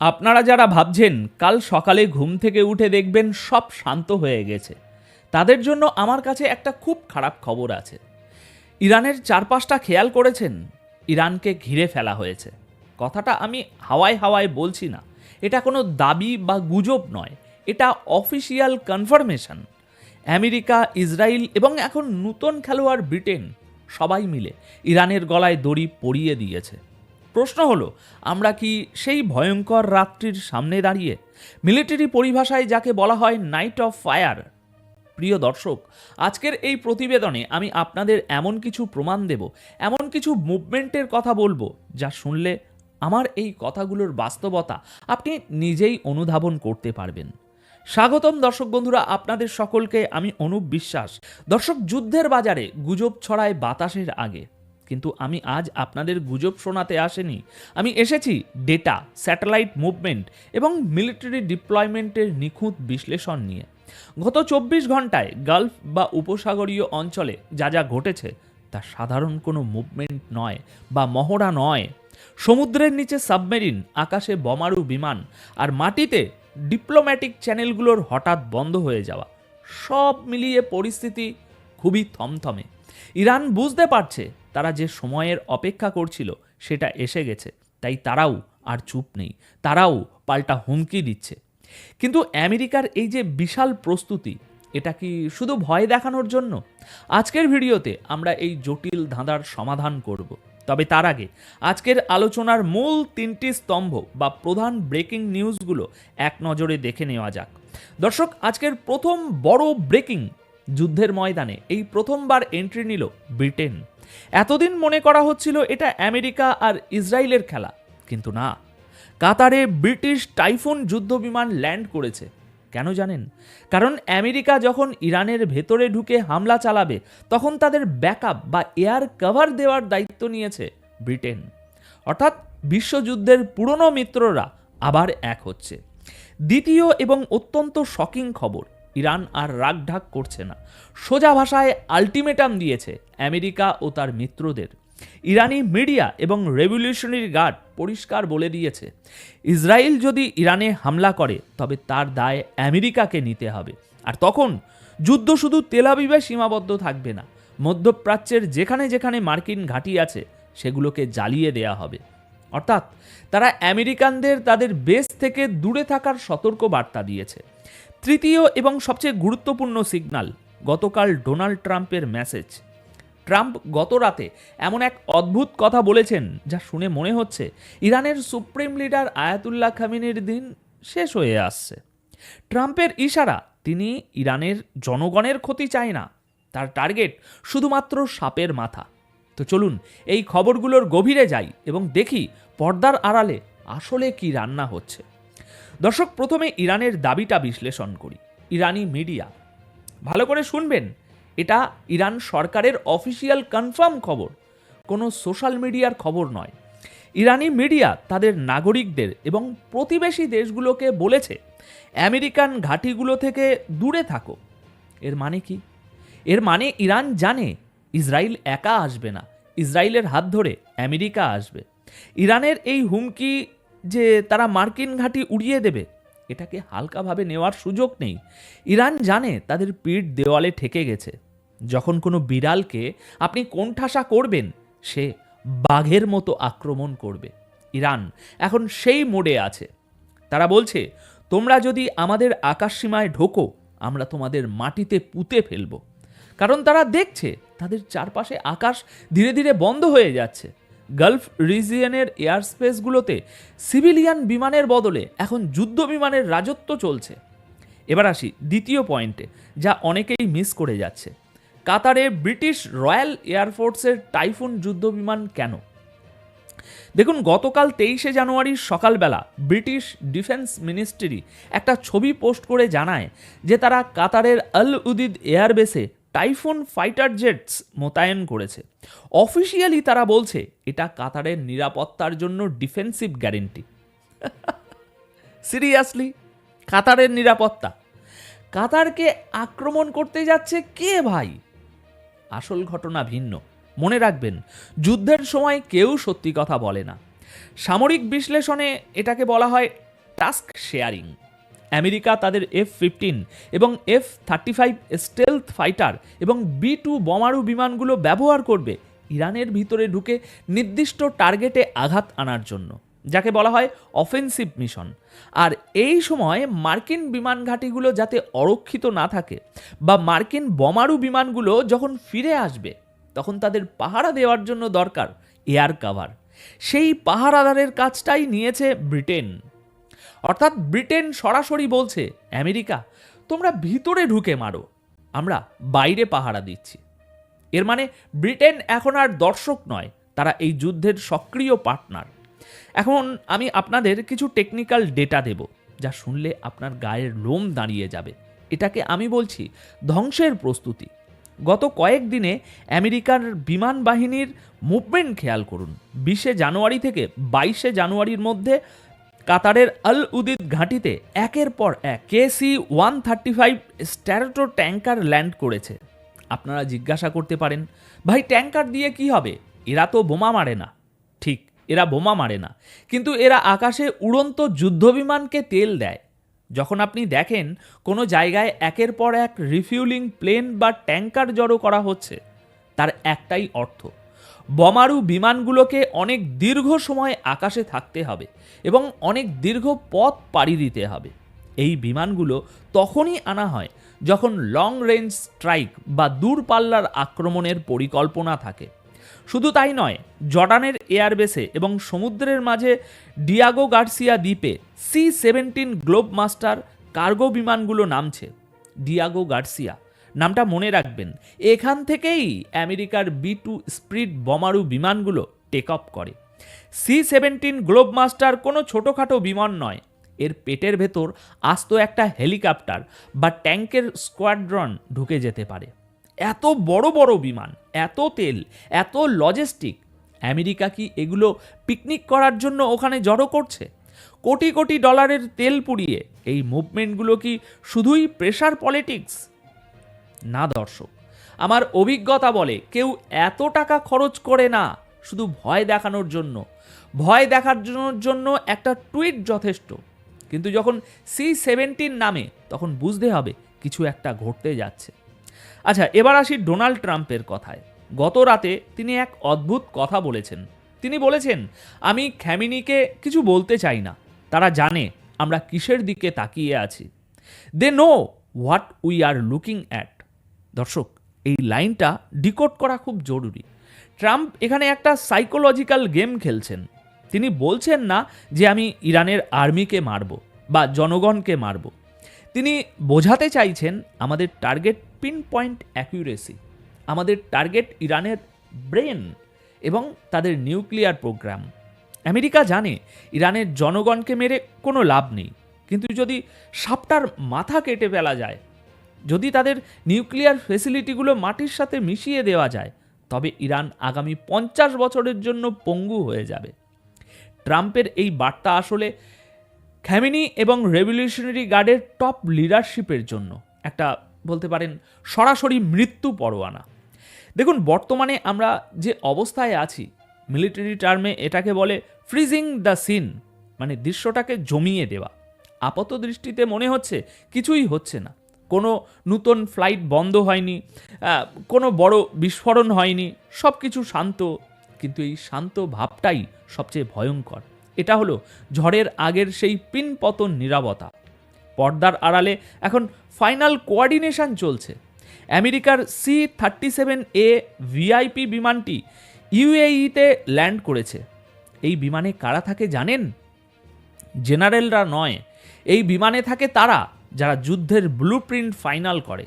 আপনারা যারা ভাবছেন কাল সকালে ঘুম থেকে উঠে দেখবেন সব শান্ত হয়ে গেছে, তাদের জন্য আমার কাছে একটা খুব খারাপ খবর আছে। ইরানের চারপাশটা খেয়াল করেছেন? ইরানকে ঘিরে ফেলা হয়েছে। কথাটা আমি হাওয়ায় হাওয়ায় বলছি না, এটা কোনো দাবি বা গুজব নয়, এটা অফিসিয়াল কনফার্মেশন। আমেরিকা, ইসরায়েল এবং এখন নতুন খেলোয়াড় ব্রিটেন সবাই মিলে ইরানের গলায় দড়ি পরিয়ে দিয়েছে। প্রশ্ন হলো, আমরা কি সেই ভয়ঙ্কর রাত্রির সামনে দাঁড়িয়ে? মিলিটারি পরিভাষায় যাকে বলা হয় নাইট অফ ফায়ার। প্রিয় দর্শক, আজকের এই প্রতিবেদনে আমি আপনাদের এমন কিছু প্রমাণ দেব, এমন কিছু মুভমেন্টের কথা বলবো, যা শুনলে আমার এই কথাগুলোর বাস্তবতা আপনি নিজেই অনুধাবন করতে পারবেন। স্বাগতম দর্শক বন্ধুরা, আপনাদের সকলকে আমি অনুপ বিশ্বাস। দর্শক, যুদ্ধের বাজারে গুজব ছড়ায় বাতাসের আগে, কিন্তু আমি আজ আপনাদের গুজব শোনাতে আসেনি। আমি এসেছি ডেটা, স্যাটেলাইট মুভমেন্ট এবং মিলিটারি ডিপ্লয়মেন্টের নিখুঁত বিশ্লেষণ নিয়ে। গত 24 ঘন্টায় গালফ বা উপসাগরীয় অঞ্চলে যা যা ঘটেছে তা সাধারণ কোনো মুভমেন্ট নয় বা মহড়া নয়। সমুদ্রের নিচে সাবমেরিন, আকাশে বোমারু বিমান আর মাটিতে ডিপ্লোম্যাটিক চ্যানেলগুলোর হঠাৎ বন্ধ হয়ে যাওয়া, সব মিলিয়ে পরিস্থিতি খুবই থমথমে। ইরান বুঝতে পারছে তারা যে সময়ের অপেক্ষা করছিল সেটা এসে গেছে, তাই তারাও আর চুপ নেই, তারাও পাল্টা হুমকি দিচ্ছে। কিন্তু আমেরিকার এই যে বিশাল প্রস্তুতি, এটা কি শুধু ভয় দেখানোর জন্য? আজকের ভিডিওতে আমরা এই জটিল ধাঁধার সমাধান করব। তবে তার আগে আজকের আলোচনার মূল 3টি স্তম্ভ বা প্রধান ব্রেকিং নিউজগুলো এক নজরে দেখে নেওয়া যাক। দর্শক, আজকের প্রথম বড় ব্রেকিং, যুদ্ধের ময়দানে এই প্রথমবার এন্ট্রি নিল ব্রিটেন। এতদিন মনে করা হচ্ছিল এটা আমেরিকা আর ইসরায়েলের খেলা, কিন্তু না, কাতারে ব্রিটিশ টাইফুন যুদ্ধবিমান ল্যান্ড করেছে। কেন জানেন? কারণ আমেরিকা যখন ইরানের ভেতরে ঢুকে হামলা চালাবে, তখন তাদের ব্যাকআপ বা এয়ার কভার দেওয়ার দায়িত্ব নিয়েছে ব্রিটেন। অর্থাৎ বিশ্বযুদ্ধের পুরনো মিত্ররা আবার এক হচ্ছে। দ্বিতীয় এবং অত্যন্ত শকিং খবর, ইরান আর রাগঢাক করছে না, সোজা ভাষায় আলটিমেটাম দিয়েছে আমেরিকা ও তার মিত্রদের। ইরানি মিডিয়া এবং রেভলিউশনারি গার্ড পরিষ্কার বলে দিয়েছে, ইসরায়েল যদি ইরানে হামলা করে তবে তার দায় আমেরিকাকে নিতে হবে। আর তখন যুদ্ধ শুধু তেল আবিবে সীমাবদ্ধ থাকবে না, মধ্যপ্রাচ্যের যেখানে যেখানে মার্কিন ঘাঁটি আছে সেগুলোকে জ্বালিয়ে দেয়া হবে। অর্থাৎ তারা আমেরিকানদের তাদের বেস থেকে দূরে থাকার সতর্ক বার্তা দিয়েছে। তৃতীয় এবং সবচেয়ে গুরুত্বপূর্ণ সিগন্যাল, গতকাল ডোনাল্ড ট্রাম্পের মেসেজ। ট্রাম্প গত রাতে এমন এক অদ্ভুত কথা বলেছেন যা শুনে মনে হচ্ছে ইরানের সুপ্রিম লিডার আয়াতুল্লাহ খামেনির দিন শেষ হয়ে আসছে। ট্রাম্পের ইশারা, তিনি ইরানের জনগণের ক্ষতি চায় না, তার টার্গেট শুধুমাত্র সাপের মাথা। তো চলুন এই খবরগুলোর গভীরে যাই এবং দেখি পর্দার আড়ালে আসলে কি রান্না হচ্ছে। দর্শক, প্রথমে ইরানের দাবিটা বিশ্লেষণ করি। ইরানি মিডিয়া, ভালো করে শুনবেন, এটা ইরান সরকারের অফিসিয়াল কনফার্ম খবর, কোনো সোশ্যাল মিডিয়ার খবর নয়। ইরানি মিডিয়া তাদের নাগরিকদের এবং প্রতিবেশী দেশগুলোকে বলেছে আমেরিকান ঘাঁটিগুলো থেকে দূরে থাকো। এর মানে কি? এর মানে ইরান জানে ইসরায়েল একা আসবে না, ইসরায়েলের হাত ধরে আমেরিকা আসবে। ইরানের এই হুমকি যে তারা মার্কিন ঘাঁটি উড়িয়ে দেবে, এটাকে হালকাভাবে নেওয়ার সুযোগ নেই। ইরান জানে তাদের পিঠ দেওয়ালে ঠেকে গেছে। যখন কোনো বিড়ালকে আপনি কোণঠাসা করবেন, সে বাঘের মতো আক্রমণ করবে। ইরান এখন সেই মোডে আছে। তারা বলছে, তোমরা যদি আমাদের আকাশসীমায় ঢোকো, আমরা তোমাদের মাটিতে পুঁতে ফেলব। কারণ তারা দেখছে তাদের চারপাশে আকাশ ধীরে ধীরে বন্ধ হয়ে যাচ্ছে। গালফ রিজিয়নের এয়ার স্পেসগুলোতে সিভিলিয়ান বিমানের বদলে এখন যুদ্ধ বিমানের রাজত্ব চলছে। এবার আসি দ্বিতীয় পয়েন্টে, যা অনেকেই মিস করে যাচ্ছে। কাতারে ব্রিটিশ রয়্যাল এয়ারফোর্সের টাইফুন যুদ্ধবিমান কেন? দেখুন, গতকাল 23শে জানুয়ারি সকালবেলা ব্রিটিশ ডিফেন্স মিনিস্ট্রি একটা ছবি পোস্ট করে জানায় যে তারা কাতারের আল উদিদ এয়ারবেসে টাইফুন ফাইটার জেটস মোতায়েন করেছে। অফিসিয়ালি তারা বলছে এটা কাতারের নিরাপত্তার জন্য ডিফেন্সিভ গ্যারেন্টি। সিরিয়াসলি, কাতারের নিরাপত্তা? কাতারকে আক্রমণ করতে যাচ্ছে কে ভাই? আসল ঘটনা ভিন্ন। মনে রাখবেন, যুদ্ধের সময় কেউ সত্যি কথা বলে না। সামরিক বিশ্লেষণে এটাকে বলা হয় টাস্ক শেয়ারিং। আমেরিকা তাদের F-15 এবং F-35 স্টেলথ ফাইটার এবং B-2 বোমারু বিমানগুলো ব্যবহার করবে ইরানের ভিতরে ঢুকে নির্দিষ্ট টার্গেটে আঘাত আনার জন্য, যাকে বলা হয় অফেন্সিভ মিশন। আর এই সময় মার্কিন বিমান ঘাঁটিগুলো যাতে অরক্ষিত না থাকে বা মার্কিন বোমারু বিমানগুলো যখন ফিরে আসবে তখন তাদের পাহারা দেওয়ার জন্য দরকার এয়ার কাভার। সেই পাহারাদারের কাজটাই নিয়েছে ব্রিটেন। অর্থাৎ ব্রিটেন সরাসরি বলছে, আমেরিকা তোমরা ভিতরে ঢুকে মারো, আমরা বাইরে পাহারা দিচ্ছি। এর মানে ব্রিটেন এখন আর দর্শক নয়, তারা এই যুদ্ধের সক্রিয় পার্টনার। এখন আমি আপনাদের কিছু টেকনিক্যাল ডেটা দেব, যা শুনলে আপনার গায়ের লোম দাঁড়িয়ে যাবে। এটাকে আমি বলছি ধ্বংসের প্রস্তুতি। গত কয়েকদিনে আমেরিকার বিমান বাহিনীর মুভমেন্ট খেয়াল করুন। 20 জানুয়ারি থেকে 22 জানুয়ারির মধ্যে কাতারের আল উদিদ ঘাঁটিতে একের পর এক KC-135 স্ট্যারাটো ট্যাঙ্কার ল্যান্ড করেছে। আপনারা জিজ্ঞাসা করতে পারেন, ভাই ট্যাঙ্কার দিয়ে কি হবে? এরা তো বোমা মারে না। ঠিক, এরা বোমা মারে না, কিন্তু এরা আকাশে উড়ন্ত যুদ্ধবিমানকে তেল দেয়। যখন আপনি দেখেন কোনো জায়গায় একের পর এক রিফিউলিং প্লেন বা ট্যাঙ্কার জড়ো করা হচ্ছে, তার একটাই অর্থ, বোমারু বিমানগুলোকে অনেক দীর্ঘ সময় আকাশে থাকতে হবে এবং অনেক দীর্ঘ পথ পাড়ি দিতে হবে। এই বিমানগুলো তখনই আনা হয় যখন লং রেঞ্জ স্ট্রাইক বা দূরপাল্লার আক্রমণের পরিকল্পনা থাকে। শুধু তাই নয়, জর্ডানের এয়ারবেসে এবং সমুদ্রের মাঝে ডিয়াগো গার্সিয়া দ্বীপে C-17 গ্লোবমাস্টার কার্গো বিমানগুলো নামছে। ডিয়াগো গার্সিয়া নামটা মনে রাখবেন, এখান থেকেই আমেরিকার B-2 স্পিরিট বোমারু বিমানগুলো টেক অফ করে। C-17 গ্লোবমাস্টার কোনো ছোটোখাটো বিমান নয়, এর পেটের ভেতর আস্ত একটা হেলিকপ্টার বা ট্যাঙ্কের স্কোয়াড্রন ঢুকে যেতে পারে। এত বড় বড় বিমান, এত তেল, এত লজিস্টিক, আমেরিকা কি এগুলো পিকনিক করার জন্য ওখানে জড়ো করছে? কোটি কোটি ডলারের তেল পুড়িয়ে এই মুভমেন্টগুলো কি শুধুই প্রেশার পলিটিক্স? না দর্শক, আমার অভিজ্ঞতা বলে কেউ এত টাকা খরচ করে না শুধু ভয় দেখানোর জন্য। ভয় দেখানোর জন্য একটা টুইট যথেষ্ট, কিন্তু যখন C-17 নামে তখন বুঝতে হবে কিছু একটা ঘটতে যাচ্ছে। আচ্ছা, এবার আসি ডোনাল্ড ট্রাম্পের কথায়। গত রাতে তিনি এক অদ্ভুত কথা বলেছেন। তিনি বলেছেন, আমি খ্যামিনিকে কিছু বলতে চাই না, তারা জানে আমরা কিসের দিকে তাকিয়ে আছি। They know what we are looking at. দর্শক, এই লাইনটা ডিকোড করা খুব জরুরি। ট্রাম্প এখানে একটা সাইকোলজিক্যাল গেম খেলছেন। তিনি বলছেন না যে আমি ইরানের আর্মিকে মারব বা জনগণকে মারব। তিনি বোঝাতে চাইছেন আমাদের টার্গেট পিন পয়েন্ট অ্যাকুরেসি, আমাদের টার্গেট ইরানের ব্রেন এবং তাদের নিউক্লিয়ার প্রোগ্রাম। আমেরিকা জানে ইরানের জনগণকে মেরে কোনো লাভ নেই, কিন্তু যদি সাপটার মাথা কেটে ফেলা যায়, যদি তাদের নিউক্লিয়ার ফেসিলিটিগুলো মাটির সাথে মিশিয়ে দেওয়া যায়, তবে ইরান আগামী 50 বছরের জন্য পঙ্গু হয়ে যাবে। ট্রাম্পের এই বার্তা আসলে খ্যামিনি এবং রেভলিউশনারি গার্ডের টপ লিডারশিপের জন্য একটা, বলতে পারেন, সরাসরি মৃত্যু পরোয়ানা। দেখুন, বর্তমানে আমরা যে অবস্থায় আছি, মিলিটারি টার্মে এটাকে বলে ফ্রিজিং দ্য সিন, মানে দৃশ্যটাকে জমিয়ে দেওয়া। আপাত দৃষ্টিতে মনে হচ্ছে কিছুই হচ্ছে না, কোনো নতুন ফ্লাইট বন্ধ হয়নি, কোনো বড় বিস্ফোরণ হয়নি, সব কিছু শান্ত। কিন্তু এই শান্ত ভাবটাই সবচেয়ে ভয়ঙ্কর। এটা হলো ঝড়ের আগের সেই পিনপতন নীরবতা। পর্দার আড়ালে এখন ফাইনাল কোঅর্ডিনেশন চলছে। আমেরিকার C-37A VIP বিমানটি UAE-তে ল্যান্ড করেছে। এই বিমানে কারা থাকে জানেন? জেনারেলরা নয়, এই বিমানে থাকে তারা যারা যুদ্ধের ব্লুপ্রিন্ট ফাইনাল করে,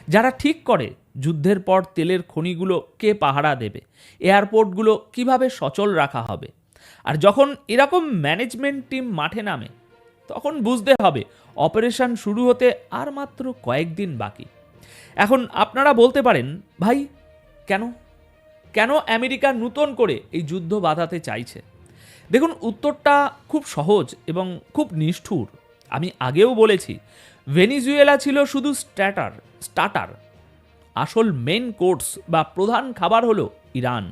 যারা ঠিক করে যুদ্ধের পর তেলের খনিগুলো কে পাহারা দেবে, এয়ারপোর্টগুলো কিভাবে সচল রাখা হবে। আর যখন এরকম ম্যানেজমেন্ট টিম মাঠে নামে, তখন বুঝতে হবে অপারেশন শুরু হতে আর মাত্র কয়েকদিন বাকি। এখন আপনারা বলতে পারেন, ভাই কেন কেন আমেরিকা নতুন করে এই যুদ্ধ বাঁধাতে চাইছে? দেখুন, উত্তরটা খুব সহজ এবং খুব নিষ্ঠুর। আমি আগেও বলেছি, ভেনিজুয়েলা ছিল শুধু স্টার্টার। আসল মেন কোর্স বা প্রধান খাবার হলো ইরান।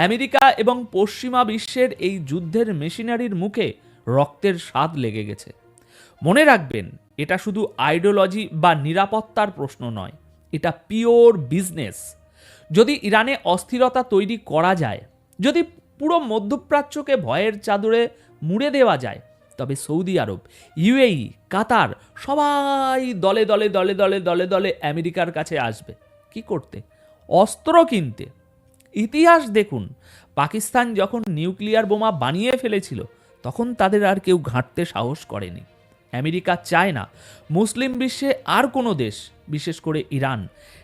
আমেরিকা এবং পশ্চিমা বিশ্বের এই যুদ্ধের মেশিনারির মুখে রক্তের স্বাদ লেগে গেছে। মনে রাখবেন, এটা শুধু আইডিওলজি বা নিরাপত্তার প্রশ্ন নয়, এটা পিওর বিজনেস। যদি ইরানে অস্থিরতা তৈরি করা যায়, যদি পুরো মধ্যপ্রাচ্যকে ভয়ের চাদরে মুড়ে দেওয়া যায়, তবে সৌদি আরব, ইউএই, কাতার সবাই দলে দলে দলে দলে দলে দলে আমেরিকার কাছে আসবে। কি করতে? অস্ত্র কিনতে। ইতিহাস দেখুন, পাকিস্তান যখন নিউক্লিয়ার বোমা বানিয়ে ফেলেছিল, তখন তাদের আর কেউ ঘাঁটতে সাহস করেনি। আমেরিকা চায় না মুসলিম বিশ্বে আর কোনো দেশ, বিশেষ করে ইরান,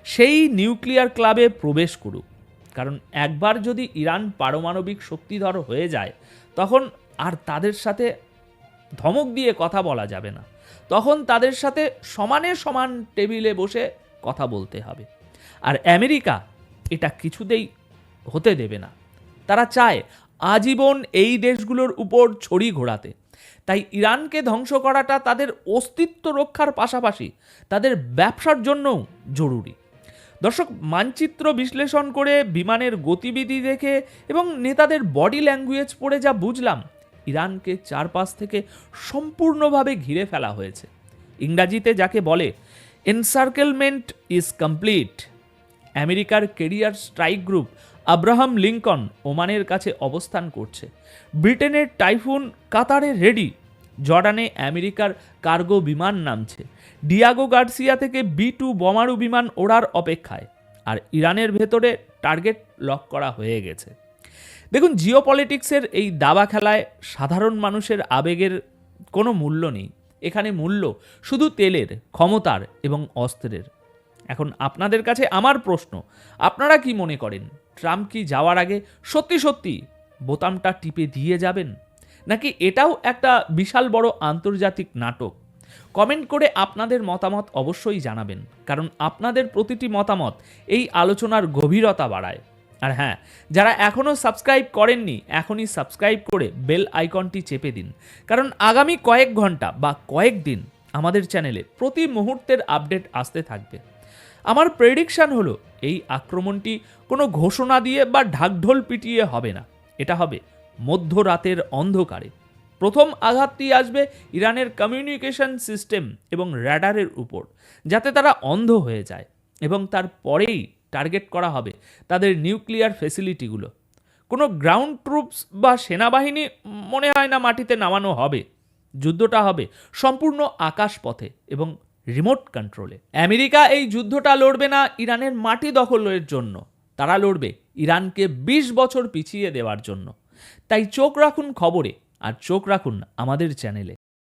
সেই নিউক্লিয়ার ক্লাবে প্রবেশ করুক। কারণ একবার যদি ইরান পারমাণবিক শক্তিধর হয়ে যায়, তখন আর তাদের সাথে ধমক দিয়ে কথা বলা যাবে না। তখন তাদের সাথে সমানে সমান টেবিলে বসে কথা বলতে হবে। আর আমেরিকা এটা কিছুতেই হতে দেবে না। তারা চায় আজীবন এই দেশগুলোর উপর ছড়ি ঘোরাতে। তাই ইরানকে ধ্বংস করাটা তাদের অস্তিত্ব রক্ষার পাশাপাশি তাদের ব্যবসার জন্যও জরুরি। দর্শক, মানচিত্র বিশ্লেষণ করে, বিমানের গতিবিধি দেখে এবং নেতাদের বডি ল্যাঙ্গুয়েজ পড়ে যা বুঝলাম, ইরানকে চারপাশ থেকে সম্পূর্ণভাবে ঘিরে ফেলা হয়েছে। ইংরাজিতে যাকে বলে এনসার্কেলমেন্ট ইজ কমপ্লিট। আমেরিকার career strike group Abraham Lincoln ওমানের কাছে অবস্থান করছে। ব্রিটেনের টাইফুন কাতারে রেডি। জর্ডানে আমেরিকার কার্গো বিমান নামছে। ডিয়াগো গার্সিয়া থেকে B-2 বোমারু বিমান ওড়ার অপেক্ষায়। আর ইরানের ভেতরে টার্গেট লক করা হয়ে গেছে। দেখুন, জিওপলিটিক্সের এই দাবা খেলায় সাধারণ মানুষের আবেগের কোনো মূল্য নেই। এখানে মূল্য শুধু তেলের, ক্ষমতার এবং অস্ত্রের। এখন আপনাদের কাছে আমার প্রশ্ন, আপনারা কি মনে করেন, ট্রাম্প কি যাওয়ার আগে সত্যি সত্যি বোতামটা টিপে দিয়ে যাবেন, নাকি এটাও একটা বিশাল বড় আন্তর্জাতিক নাটক? কমেন্ট করে আপনাদের মতামত অবশ্যই জানাবেন, কারণ আপনাদের প্রতিটি মতামত এই আলোচনার গভীরতা বাড়ায়। আর হ্যাঁ, যারা এখনও সাবস্ক্রাইব করেননি, এখনই সাবস্ক্রাইব করে বেল আইকনটি চেপে দিন, কারণ আগামী কয়েক ঘন্টা বা কয়েকদিন আমাদের চ্যানেলে প্রতি মুহূর্তের আপডেট আসতে থাকবে। আমার প্রেডিকশন হলো, এই আক্রমণটি কোনো ঘোষণা দিয়ে বা ঢাকঢোল পিটিয়ে হবে না। এটা হবে মধ্যরাতের অন্ধকারে। প্রথম আঘাতটি আসবে ইরানের কমিউনিকেশন সিস্টেম এবং র্যাডারের উপর, যাতে তারা অন্ধ হয়ে যায়, এবং তারপরেই টার্গেট করা হবে তাদের নিউক্লিয়ার ফেসিলিটিগুলো। কোনো গ্রাউন্ড ট্রুপস বা সেনাবাহিনী মনে হয় না মাটিতে নামানো হবে। যুদ্ধটা হবে সম্পূর্ণ আকাশপথে এবং রিমোট কন্ট্রোলে। আমেরিকা এই যুদ্ধটা লড়বে না ইরানের মাটি দখলের জন্য, তারা লড়বে ইরানকে 20 বছর পিছিয়ে দেওয়ার জন্য। তাই চোখ রাখুন খবরে, আর চোখ রাখুন আমাদের চ্যানেলে।